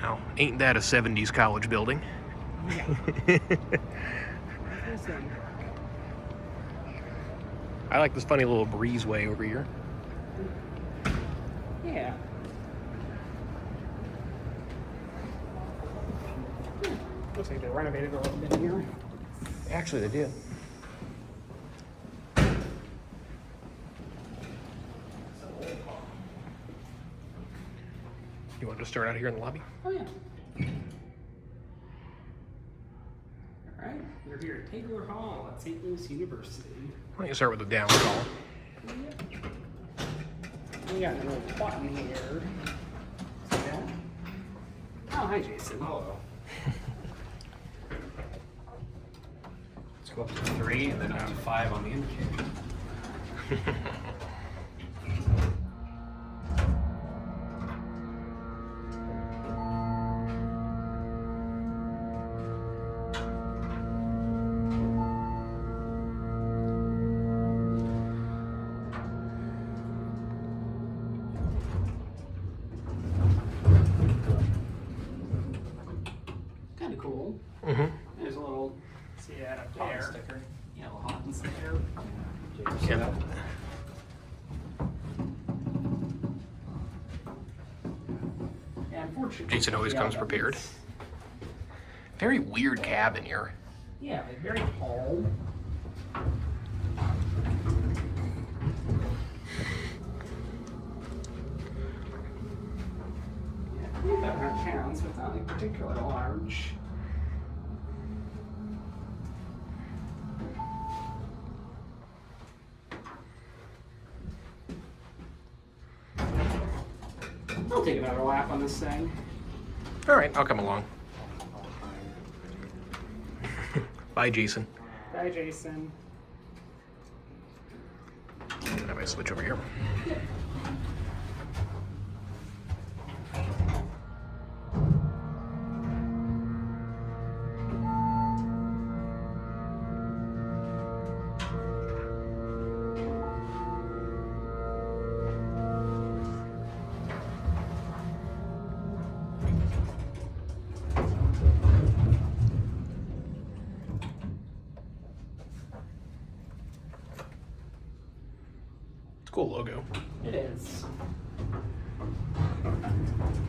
Now, ain't that a 70s college building? Yeah. I like this funny little breezeway over here. Yeah. Looks like they renovated a little bit here. Actually, they did. You want to start out here in the lobby? Oh, yeah. All right, we're here at Tegeler Hall at St. Louis University. Why don't you start with the down call? We got a little button here. See that? Oh, hi, Jason. Hello. Let's go up to 3 and then down to 5 on the indicator. Kind of cool. Mm-hmm. There's a little, see that up Haughton there? sticker. Yeah, a little Haughton sticker. Yep. Yeah, unfortunately. Jason always yeah, comes that prepared. was- Very weird cabin here. Yeah, like very tall. Yeah, 2,500 pounds, so it's not like particularly large. I'll take another lap on this thing. All right, I'll come along. Bye, Jason. Bye, Jason. How about I switch over here? Cool logo. It is.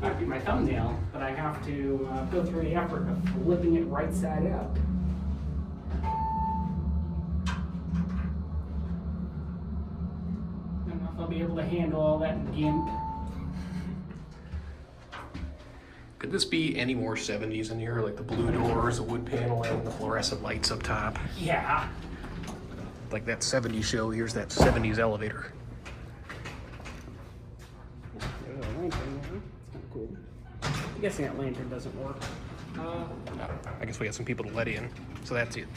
Might be my thumbnail, but I have to go through the effort of flipping it right side up. I don't know if I'll be able to handle all that in GIMP. Could this be any more 70s in here? Like the blue doors, the wood paneling, the fluorescent lights up top. Yeah. Like that 70s show, here's that 70s elevator. There's a lantern there. It's kind of cool. I'm guessing that lantern doesn't work. I guess we got some people to let in, so that's it.